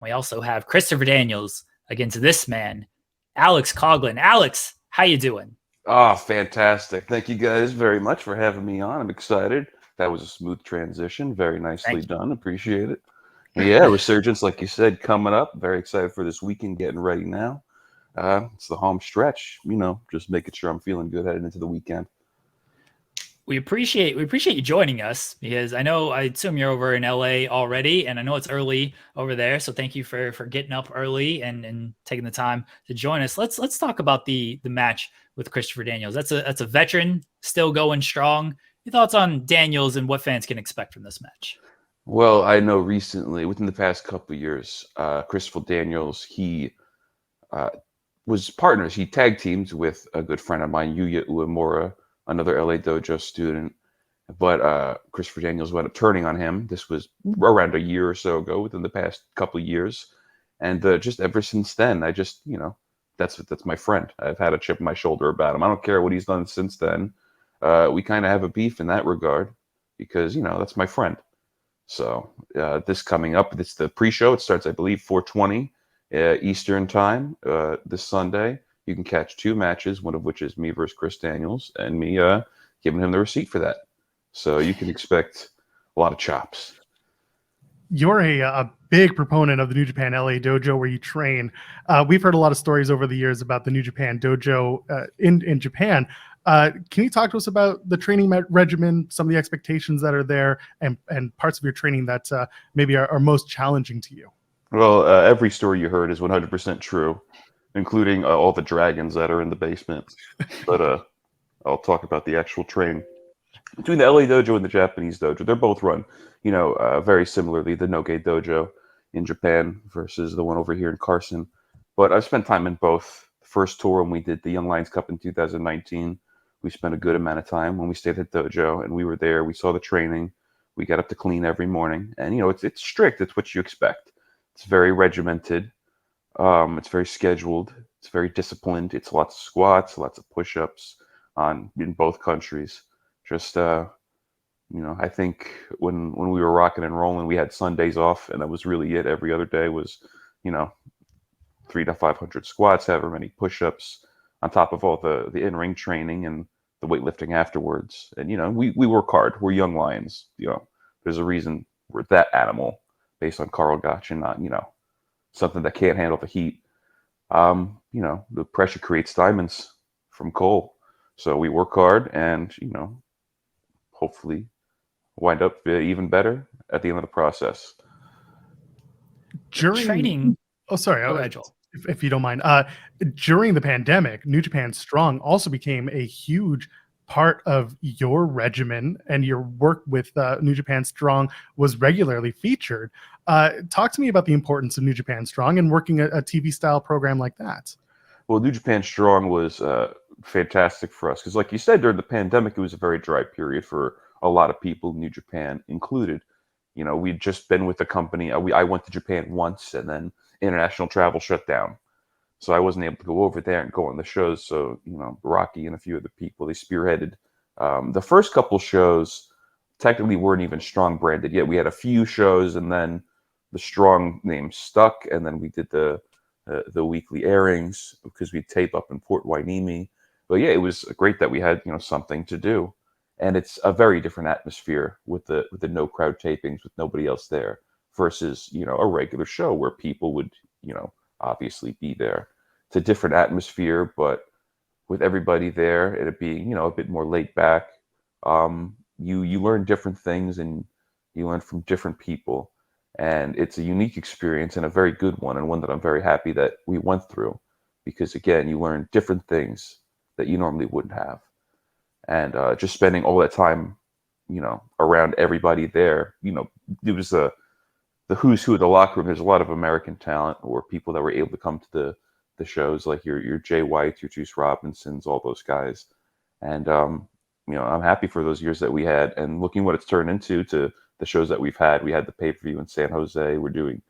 We also have Christopher Daniels against this man, Alex Coughlin. Alex, how you doing? Oh, fantastic. Thank you guys very much for having me on. I'm excited. That was a smooth transition. Very nicely Thank you. done. Appreciate it. Yeah, Resurgence, like you said, coming up. Very excited for this weekend, getting ready now. It's the home stretch, just making sure I'm feeling good heading into the weekend. We appreciate you joining us because I assume you're over in LA already, and I know it's early over there. So thank you for getting up early and taking the time to join us. Let's talk about the match with Christopher Daniels. That's a veteran still going strong. Your thoughts on Daniels and what fans can expect from this match? Well, I know recently, within the past couple of years, Christopher Daniels, he uh, was partners. He tag teams with a good friend of mine, Yuya Uemura, another LA Dojo student. But Christopher Daniels wound up turning on him. This was around a year or so ago, within the past couple of years, and just ever since then, I just that's my friend. I've had a chip on my shoulder about him. I don't care what he's done since then. We kind of have a beef in that regard because that's my friend. So this coming up, it's the pre-show. It starts, I believe, 4:20 Eastern time this Sunday. You can catch two matches, one of which is me versus Chris Daniels, and me giving him the receipt for that. So you can expect a lot of chops. You're a big proponent of the New Japan LA dojo where you train. We've heard a lot of stories over the years about the New Japan dojo in Japan. Can you talk to us about the training regimen, some of the expectations that are there, and parts of your training that maybe are most challenging to you? Well, every story you heard is 100% true, including all the dragons that are in the basement. But I'll talk about the actual training. Between the LA dojo and the Japanese dojo, they're both run, very similarly. The Noge dojo in Japan versus the one over here in Carson. But I've spent time in both. The first tour when we did the Young Lions Cup in 2019, we spent a good amount of time when we stayed at dojo, and we were there. We saw the training. We got up to clean every morning, and it's strict. It's what you expect. It's very regimented. It's very scheduled. It's very disciplined. It's lots of squats, lots of push-ups in both countries. Just I think when we were rocking and rolling, we had Sundays off, and that was really it. Every other day was, 300 to 500 squats, however many push-ups, on top of all the in-ring training and the weightlifting afterwards. And we work hard. We're young lions. There's a reason we're that animal, based on Carl Gotch, and not something that can't handle the heat. The pressure creates diamonds from coal. So we work hard, and hopefully wind up even better at the end of the process. During Training. Oh, sorry. Go ahead, Joel. If you don't mind. During the pandemic, New Japan Strong also became a huge part of your regimen, and your work with New Japan Strong was regularly featured. Talk to me about the importance of New Japan Strong and working a TV style program like that. Well, New Japan Strong was fantastic for us because, like you said, during the pandemic, it was a very dry period for a lot of people, New Japan included. We'd just been with the company. I went to Japan once, and then international travel shut down. So I wasn't able to go over there and go on the shows. So, Rocky and a few other people, they spearheaded. The first couple shows technically weren't even Strong branded yet. We had a few shows, and then the Strong name stuck, and then we did the weekly airings because we tape up in Port Hueneme. But yeah, it was great that we had something to do, and it's a very different atmosphere with the no crowd tapings with nobody else there versus a regular show where people would obviously be there. It's a different atmosphere, but with everybody there, it being a bit more laid back. You learn different things, and you learn from different people. And it's a unique experience and a very good one, and one that I'm very happy that we went through because, again, you learn different things that you normally wouldn't have. And just spending all that time, around everybody there, it was the who's who of the locker room. There's a lot of American talent or people that were able to come to the shows, like your Jay White, your Juice Robinsons, all those guys. And, I'm happy for those years that we had, and looking what it's turned into to the shows that we've had. We had the pay-per-view in San Jose. We're doing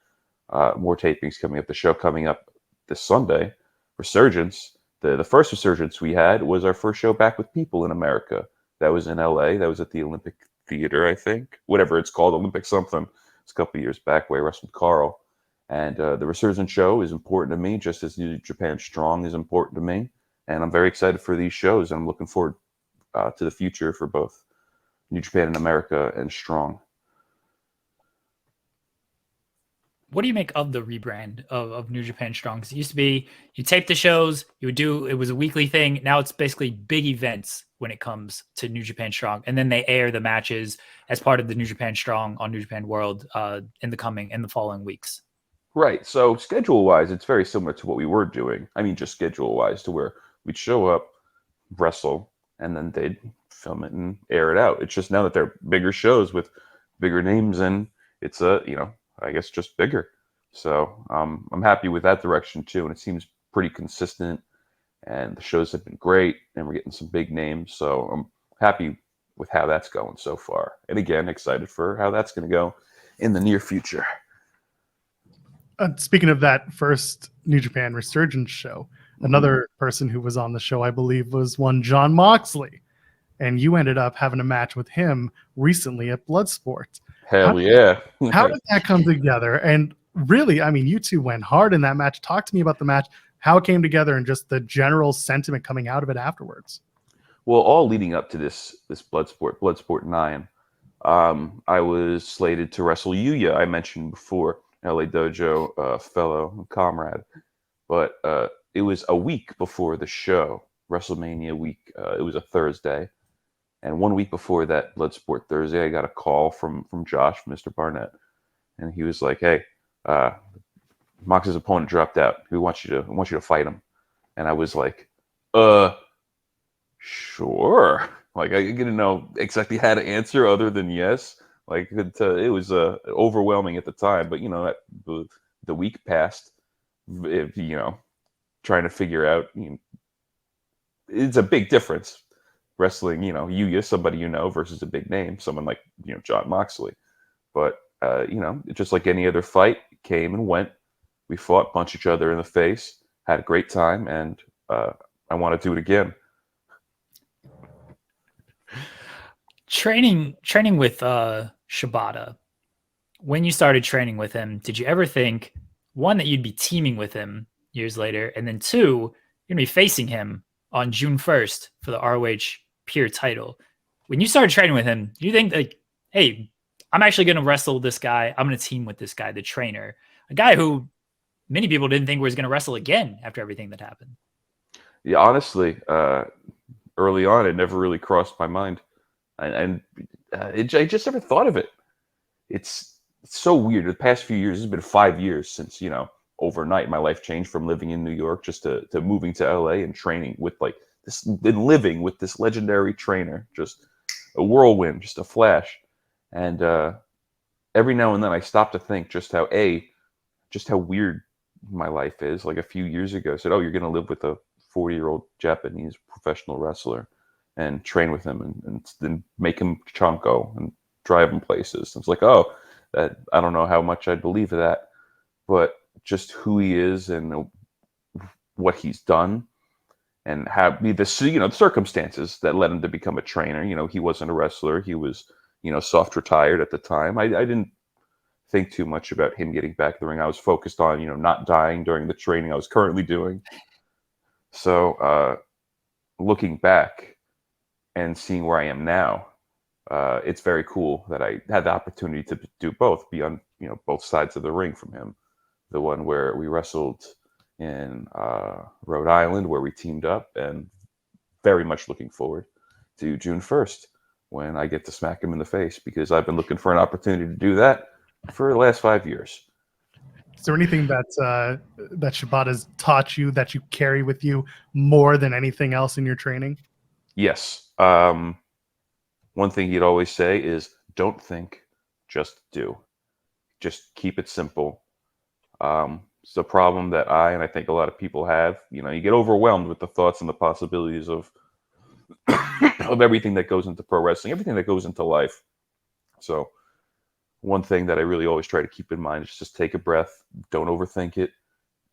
more tapings coming up. The show coming up this Sunday, Resurgence. The first Resurgence we had was our first show back with people in America. That was in LA. That was at the Olympic Theater, I think. Whatever it's called, Olympic something. It's a couple of years back where I wrestled Carl. And the Resurgence show is important to me, just as New Japan Strong is important to me. And I'm very excited for these shows. And I'm looking forward to the future for both New Japan in America and Strong. What do you make of the rebrand of New Japan Strong? Because it used to be you tape the shows, it was a weekly thing. Now it's basically big events when it comes to New Japan Strong, and then they air the matches as part of the New Japan Strong on New Japan World in the following weeks. Right. So schedule-wise, it's very similar to what we were doing. I mean, just schedule-wise, to where we'd show up, wrestle, and then they'd film it and air it out. It's just now that they're bigger shows with bigger names, and it's I guess just bigger. So I'm happy with that direction too, and it seems pretty consistent. And the shows have been great, and we're getting some big names. So I'm happy with how that's going so far. And again, excited for how that's going to go in the near future. Speaking of that first New Japan Resurgence show, another person who was on the show, I believe, was one John Moxley. And you ended up having a match with him recently at Bloodsport. Hell yeah. How did that come together? And really, I mean, you two went hard in that match. Talk to me about the match, how it came together, and just the general sentiment coming out of it afterwards. Well, all leading up to this Bloodsport 9, I was slated to wrestle Yuya. I mentioned before, LA Dojo fellow comrade. But it was a week before the show, WrestleMania week. It was a Thursday. And 1 week before that Bloodsport Thursday, I got a call from Josh, Mr. Barnett. And he was like, hey, Mox's opponent dropped out. We want you to fight him. And I was like, sure. Like, I didn't know exactly how to answer other than yes. Like, it was overwhelming at the time. But, the week passed, trying to figure out, it's a big difference. Wrestling, Yuya, somebody versus a big name, someone like, John Moxley. But, just like any other fight, came and went. We fought, punched each other in the face, had a great time, and I want to do it again. Training with Shibata, when you started training with him, did you ever think, one, that you'd be teaming with him years later, and then two, you're going to be facing him on June 1st for the ROH Pure title? When you started training with him, do you think, like, hey, I'm actually going to wrestle this guy, I'm going to team with this guy, the trainer, a guy who many people didn't think was going to wrestle again after everything that happened? Yeah, honestly, early on, it never really crossed my mind. And I just never thought of it. It's so weird. The past few years, it's been 5 years since, overnight my life changed from living in New York just to moving to LA and training with living with this legendary trainer, just a whirlwind, just a flash. And every now and then I stop to think just how weird my life is. Like a few years ago, I said, oh, you're going to live with a 40-year-old Japanese professional wrestler and train with him and then make him chanko and drive him places. It's like, oh, that I don't know how much I'd believe of that, but just who he is and what he's done and the circumstances that led him to become a trainer. He wasn't a wrestler. He was, soft retired at the time. I didn't think too much about him getting back in the ring. I was focused on, not dying during the training I was currently doing. So looking back and seeing where I am now, it's very cool that I had the opportunity to do both, be on both sides of the ring from him. The one where we wrestled in Rhode Island, where we teamed up, and very much looking forward to June 1st when I get to smack him in the face, because I've been looking for an opportunity to do that for the last 5 years. Is there anything that Shibata's taught you that you carry with you more than anything else in your training? Yes. One thing he'd always say is, don't think, just do. Just keep it simple. It's a problem that I think a lot of people have. You get overwhelmed with the thoughts and the possibilities of of everything that goes into pro wrestling, everything that goes into life. So one thing that I really always try to keep in mind is just take a breath, don't overthink it,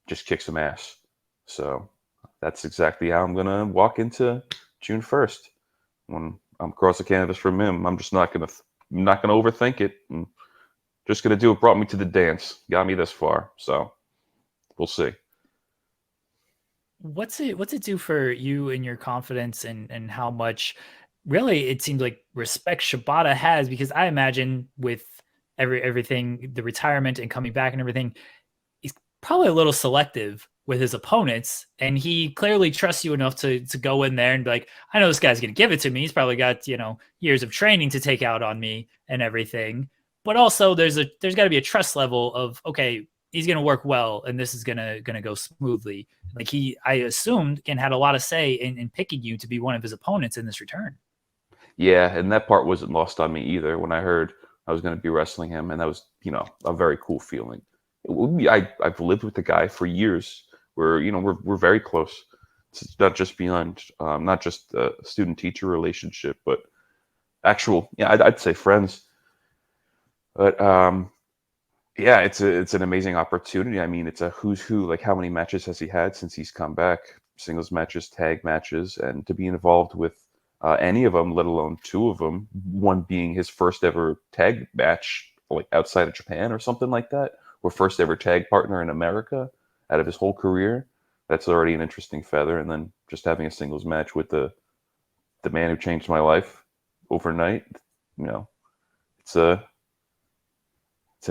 just kick some ass. So that's exactly how I'm going to walk into June 1st. When I'm across the canvas from him, I'm just not going to overthink it and just gonna do what brought me to the dance, got me this far. So we'll see. What's it do for you and your confidence, and how much really it seems like respect Shibata has? Because I imagine with everything, the retirement and coming back and everything, he's probably a little selective with his opponents, and he clearly trusts you enough to go in there and be like, I know this guy's gonna give it to me. He's probably got, years of training to take out on me and everything. But also there's got to be a trust level of, okay, he's gonna work well and this is gonna go smoothly. Like, I assumed, again, had a lot of say in picking you to be one of his opponents in this return. Yeah, and that part wasn't lost on me either when I heard I was going to be wrestling him, and that was, a very cool feeling. I've lived with the guy for years. We're very close. It's not just beyond, not just a student-teacher relationship, but actual, I'd say friends. But yeah, it's an amazing opportunity. I mean, it's a who's who. Like, how many matches has he had since he's come back? Singles matches, tag matches, and to be involved with any of them, let alone two of them, one being his first ever tag match, like outside of Japan or something like that, or first ever tag partner in America out of his whole career. That's already an interesting feather. And then just having a singles match with the man who changed my life overnight, it's an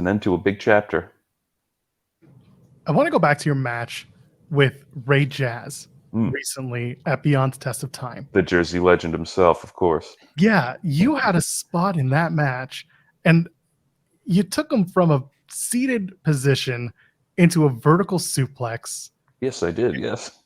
end to a big chapter. I want to go back to your match with Ray Jazz recently at Beyond the Test of Time. The Jersey legend himself, of course. Yeah, you had a spot in that match, and you took him from a seated position into a vertical suplex. Yes, I did. Yes.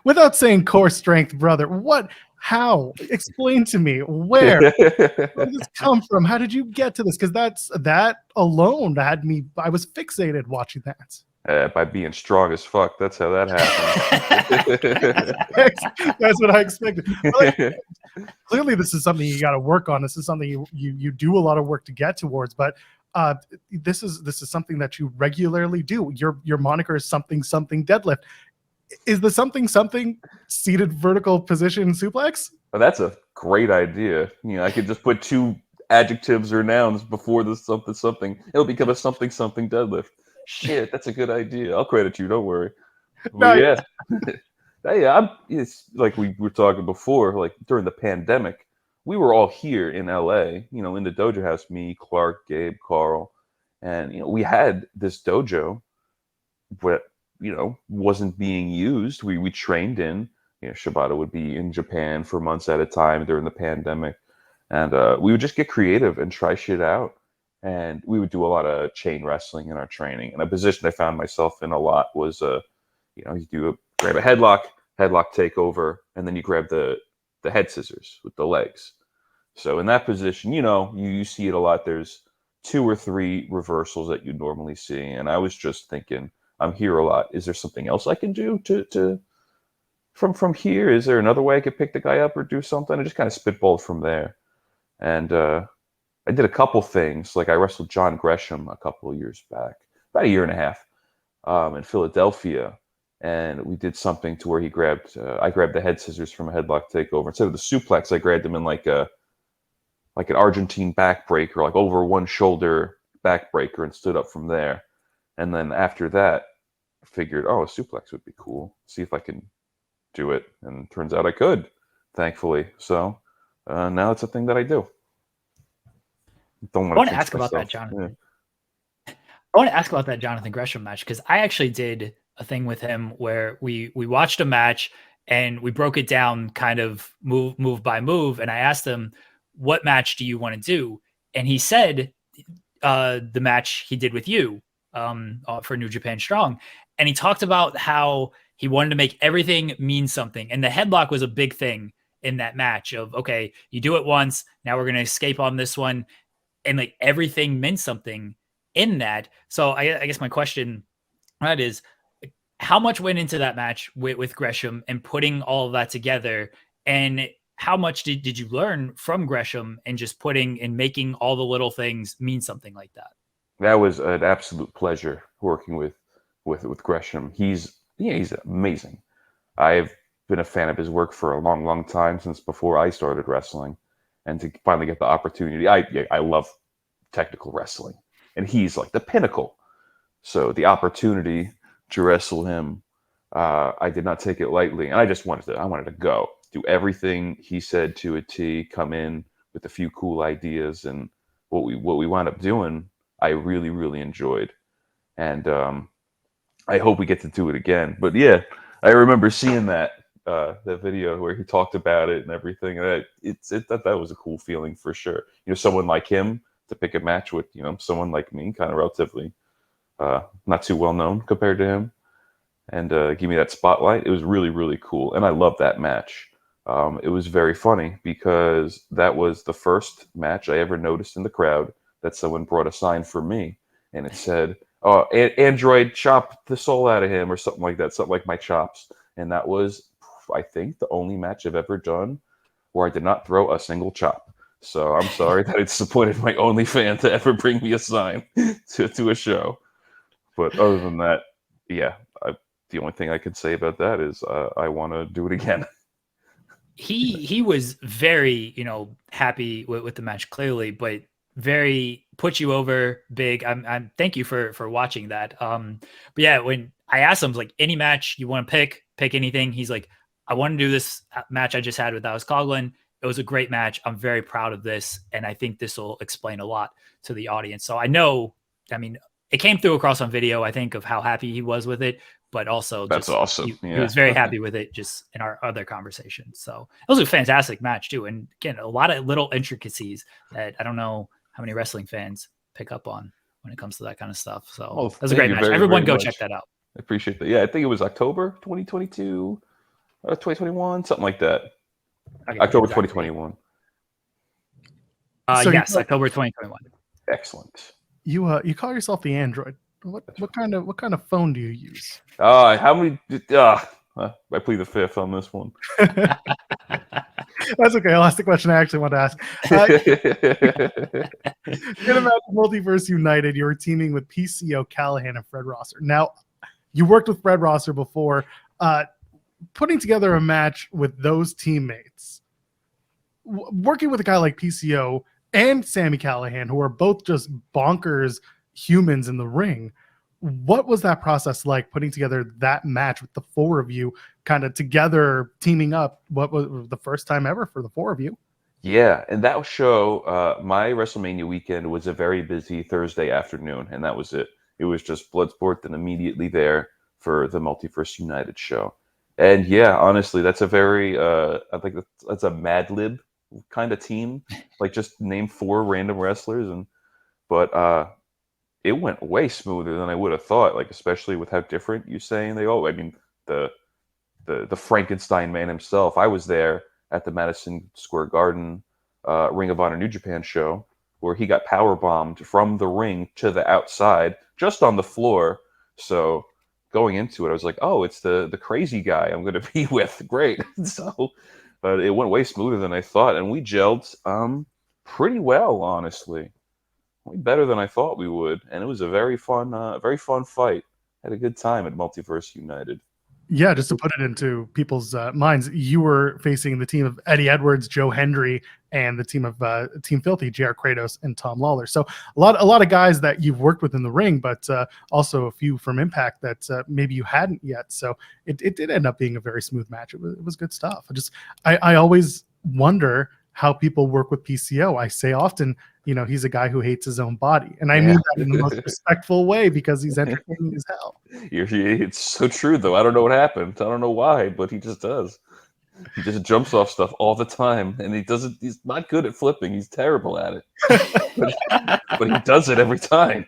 Without saying core strength, brother, what? How? Explain to me. Where did this come from? How did you get to this? Because that alone had me. I was fixated watching that. By being strong as fuck. That's how that happened. That's what I expected. Like, clearly, this is something you got to work on. This is something you do a lot of work to get towards. But this is something that you regularly do. Your moniker is something deadlift. Is the something seated vertical position suplex? Well, that's a great idea. I could just put two adjectives or nouns before the something. It'll become a something deadlift. Shit, that's a good idea. I'll credit you. Don't worry. No, yeah. Hey, it's like we were talking before. Like, during the pandemic, we were all here in LA. In the dojo house. Me, Clark, Gabe, Carl, and we had this dojo, but wasn't being used. We trained in. Shibata would be in Japan for months at a time during the pandemic, and we would just get creative and try shit out. And we would do a lot of chain wrestling in our training. And a position I found myself in a lot was, you grab a headlock takeover, and then you grab the head scissors with the legs. So in that position, you see it a lot. There's 2 or 3 reversals that you normally see. And I was just thinking, I'm here a lot. Is there something else I can do from here? Is there another way I could pick the guy up or do something? I just kind of spitballed from there. And I did a couple things. Like, I wrestled John Gresham a couple of years back, about a year and a half, in Philadelphia. And we did something to where I grabbed the head scissors from a headlock takeover. Instead of the suplex, I grabbed him in like an Argentine backbreaker, like over one shoulder backbreaker, and stood up from there. And then after that, I figured, a suplex would be cool. See if I can do it. And it turns out I could, thankfully. So now it's a thing that I do. I want to ask about that, Jonathan. Yeah. I want to ask about that Jonathan Gresham match, because I actually did a thing with him where we watched a match and we broke it down kind of move by move. And I asked him, what match do you want to do? And he said the match he did with you for New Japan Strong. And he talked about how he wanted to make everything mean something. And the headlock was a big thing in that match of, okay, you do it once, now we're going to escape on this one. And like, everything meant something in that. So I guess my question that is, how much went into that match with Gresham and putting all of that together? And how much did you learn from Gresham and just putting and making all the little things mean something like that? That was an absolute pleasure working with Gresham. He's amazing. I've been a fan of his work for a long time, since before I started wrestling. And to finally get the opportunity, I love technical wrestling, and he's like the pinnacle. So the opportunity to wrestle him, I did not take it lightly, and I wanted to go do everything he said to a T, come in with a few cool ideas, and what we wound up doing, I really, really enjoyed, and I hope we get to do it again. But yeah, I remember seeing that video where he talked about it and everything, and that was a cool feeling for sure. Someone like him to pick a match with someone like me, kind of relatively not too well known compared to him, and give me that spotlight. It was really, really cool, and I loved that match. It was very funny because that was the first match I ever noticed in the crowd that someone brought a sign for me, and it said, "Oh, Android, chop the soul out of him," or something like that, something like my chops. And that was, I think, the only match I've ever done where I did not throw a single chop. So I'm sorry that I disappointed my only fan to ever bring me a sign to a show. But other than that, yeah, the only thing I could say about that is I want to do it again. He was very, happy with the match, clearly, but very put you over big. I'm thank you for watching that. But yeah, when I asked him, like, any match you want to pick anything, he's like, I want to do this match I just had with Coughlin. It was a great match. I'm very proud of this, and I think this will explain a lot to the audience. So I know, it came through across on video, I think, of how happy he was with it, but also That's awesome. He was very happy with it just in our other conversations. So it was a fantastic match too. And again, a lot of little intricacies that I don't know how many wrestling fans pick up on when it comes to that kind of stuff. So that was a great match. Everyone go check that out. I appreciate that. Yeah, I think it was October 2022, 2021, something like that. October 2021. Yes, October 2021. Excellent. You call yourself the Android. What kind of phone do you use? How many? I plead the fifth on this one. That's okay. I'll ask the question I actually want to ask. In a match of Multiverse United, you were teaming with PCO, Callahan, and Fred Rosser. Now, you worked with Fred Rosser before. Putting together a match with those teammates, working with a guy like PCO and Sami Callahan, who are both just bonkers humans in the ring, what was that process like, putting together that match with the four of you kind of together, teaming up? What was the first time ever for the four of you? Yeah, and that show, my WrestleMania weekend was a very busy Thursday afternoon, and that was it. It was just Bloodsport and immediately there for the Multiverse United show. And yeah, honestly, that's a very, I think that's a Mad Lib kind of team. Like, just name four random wrestlers, but it went way smoother than I would have thought. Like, especially with how different you're saying they all. I mean, the Frankenstein man himself. I was there at the Madison Square Garden Ring of Honor New Japan show where he got power bombed from the ring to the outside, just on the floor. So going into it, I was like, oh, it's the crazy guy I'm going to be with. Great. So, but it went way smoother than I thought, and we gelled pretty well, honestly. Way better than I thought we would, and it was a very fun fight. Had a good time at Multiverse United. Yeah, just to put it into people's minds, you were facing the team of Eddie Edwards, Joe Hendry, and the team of Team Filthy, JR Kratos and Tom Lawler. So a lot of guys that you've worked with in the ring, but also a few from Impact that maybe you hadn't yet. So it did end up being a very smooth match. It was good stuff. I always wonder how people work with PCO. I say often, he's a guy who hates his own body. And I mean that in the most respectful way, because he's entertaining as hell. It's so true, though. I don't know what happened. I don't know why, but he just does. He just jumps off stuff all the time, and he's not good at flipping. He's terrible at it. but he does it every time.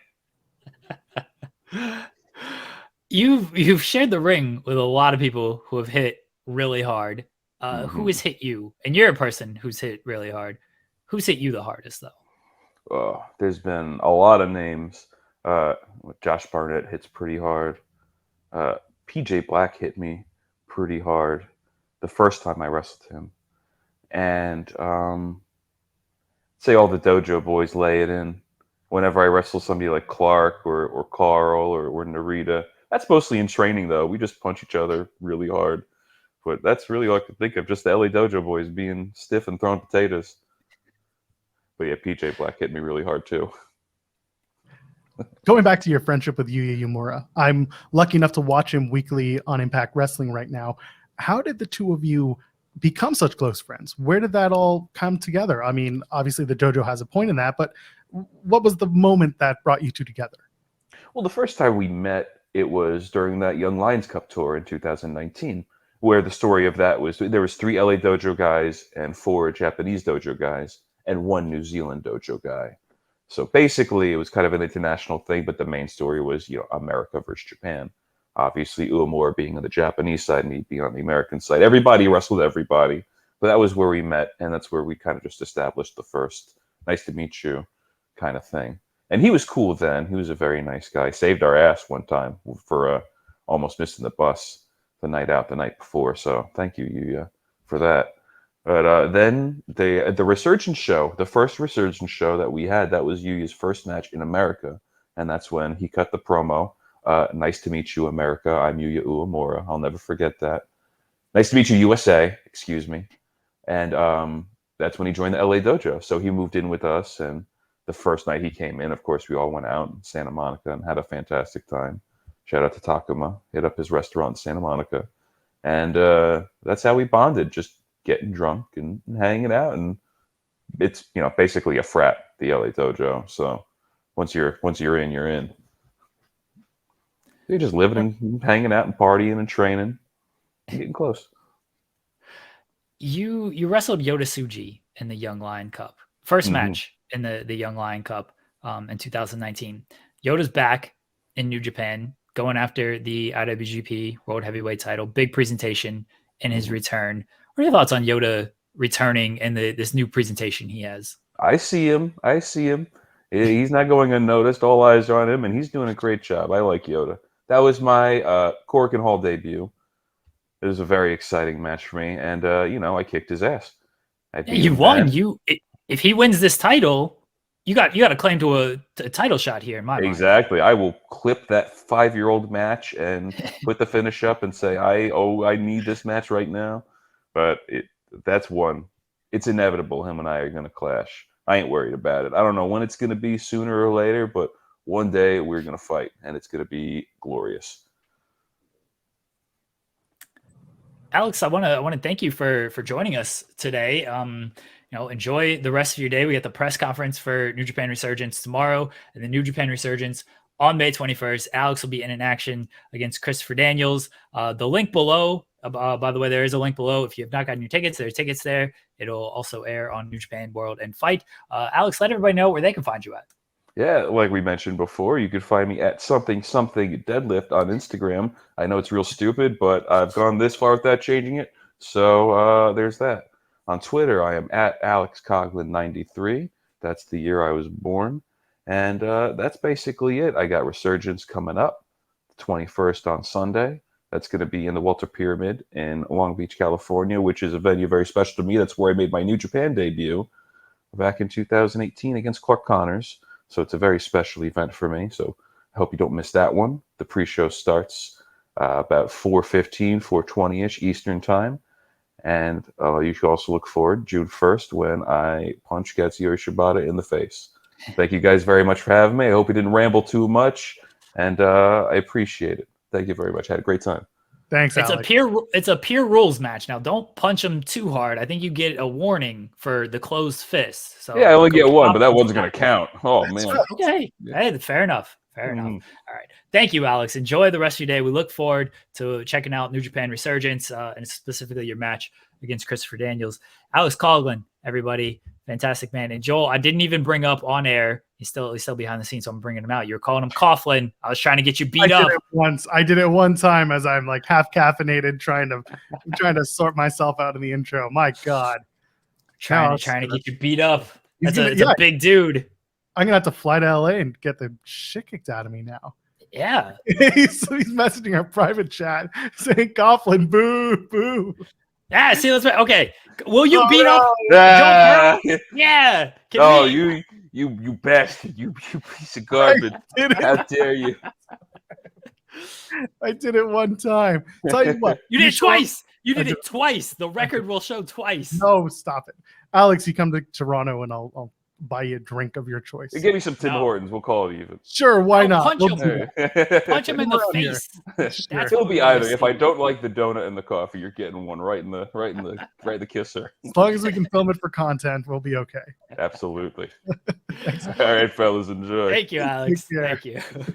You've shared the ring with a lot of people who have hit really hard. Who has hit you? And you're a person who's hit really hard. Who's hit you the hardest, though? There's been a lot of names. Josh Barnett hits pretty hard. PJ Black hit me pretty hard the first time I wrestled him. And say all the Dojo boys lay it in. Whenever I wrestle somebody like Clark or Carl or Narita. That's mostly in training, though. We just punch each other really hard. But that's really all I can think of. Just the LA Dojo boys being stiff and throwing potatoes. But yeah, PJ Black hit me really hard, too. Going back to your friendship with Yuya Uemura, I'm lucky enough to watch him weekly on Impact Wrestling right now. How did the two of you become such close friends? Where did that all come together? I mean, obviously the dojo has a point in that, but what was the moment that brought you two together? Well, the first time we met, it was during that Young Lions Cup tour in 2019, where the story of that was there was 3 LA dojo guys and 4 Japanese dojo guys and 1 New Zealand dojo guy. So basically, it was kind of an international thing, but the main story was, America versus Japan. Obviously, Uemura being on the Japanese side, me being on the American side. Everybody wrestled everybody, but that was where we met, and that's where we kind of just established the first "nice to meet you" kind of thing. And he was cool then. He was a very nice guy. Saved our ass one time for almost missing the bus the night before. So thank you, Yuya, for that. But then the Resurgence show, the first Resurgence show that we had, that was Yuya's first match in America. And that's when he cut the promo. Nice to meet you, America. I'm Yuya Uemura. I'll never forget that. Nice to meet you, USA. Excuse me. And that's when he joined the LA Dojo. So he moved in with us. And the first night he came in, of course, we all went out in Santa Monica and had a fantastic time. Shout out to Takuma. Hit up his restaurant in Santa Monica. And that's how we bonded. Just getting drunk and hanging out, and it's basically a frat, the LA Dojo. So once you're in, you're in. You're just living and hanging out and partying and training, and getting close. You wrestled Yota Tsuji in the Young Lion Cup, first match in the Young Lion Cup in 2019. Yota's back in New Japan, going after the IWGP World Heavyweight title. Big presentation in his return. What are your thoughts on Yota returning and this new presentation he has? I see him. He's not going unnoticed. All eyes are on him, and he's doing a great job. I like Yota. That was my Corkin Hall debut. It was a very exciting match for me, and I kicked his ass. You won. If he wins this title, you got a claim to a title shot here in my mind. Exactly. I will clip that 5-year-old match and put the finish up and say, I need this match right now. But that's one. It's inevitable. Him and I are going to clash. I ain't worried about it. I don't know when it's going to be, sooner or later, but one day we're going to fight, and it's going to be glorious. Alex, I want to thank you for joining us today. Enjoy the rest of your day. We got the press conference for New Japan Resurgence tomorrow, and the New Japan Resurgence on May 21st. Alex will be in action against Christopher Daniels. The link below, by the way, there is a link below. If you have not gotten your tickets, there's tickets there. It'll also air on New Japan World and Fight. Alex, let everybody know where they can find you at. Yeah, like we mentioned before, you could find me at something deadlift on Instagram. I know it's real stupid, but I've gone this far without changing it. So there's that. On Twitter, I am at Alex Coughlin 93. That's the year I was born. And that's basically it. I got Resurgence coming up, the 21st on Sunday. That's going to be in the Walter Pyramid in Long Beach, California, which is a venue very special to me. That's where I made my New Japan debut back in 2018 against Clark Connors. So it's a very special event for me. So I hope you don't miss that one. The pre-show starts about 4:15, 4:20-ish Eastern time. And you should also look forward June 1st when I punch Katsuyori Shibata in the face. Thank you guys very much for having me. I hope you didn't ramble too much, and I appreciate it. Thank you very much. I had a great time. Thanks, Alex. It's a pure rules match. Now, don't punch him too hard. I think you get a warning for the closed fist. So yeah, I only get one, but that one's going to count. Oh, man. Okay. Hey, fair enough. Fair enough. All right. Thank you, Alex. Enjoy the rest of your day. We look forward to checking out New Japan Resurgence and specifically your match against Christopher Daniels. Alex Coughlin, everybody. Fantastic, man. And Joel, I didn't even bring up on air. He's still behind the scenes, so I'm bringing him out. You're calling him Coughlin. I was trying to get you beat up. I did it one time as I'm like half caffeinated, trying to sort myself out in the intro. My God. Trying to get you beat up. It's a big dude. I'm gonna have to fly to LA and get the shit kicked out of me now. Yeah. he's messaging our private chat saying Coughlin, boo, boo. Yeah, see, let's okay. Will you beat up? Yeah. You bastard! You piece of garbage! How dare you? I did it one time. Tell you what, you did it twice. You did it twice. The record will show twice. No, stop it, Alex. You come to Toronto and I'll buy you a drink of your choice. Give me some Tim No. Hortons. We'll call it even. Sure, why Oh, not? punch We'll him. do that. Punch him in the Around here. face. Sure. That's It'll what we be wanna either. If I see. don't like the donut and the coffee, you're getting one right in the kisser. As long as we can film it for content, we'll be okay. Absolutely. All right, fellas, enjoy. Thank you, Alex. Take care. Thank you.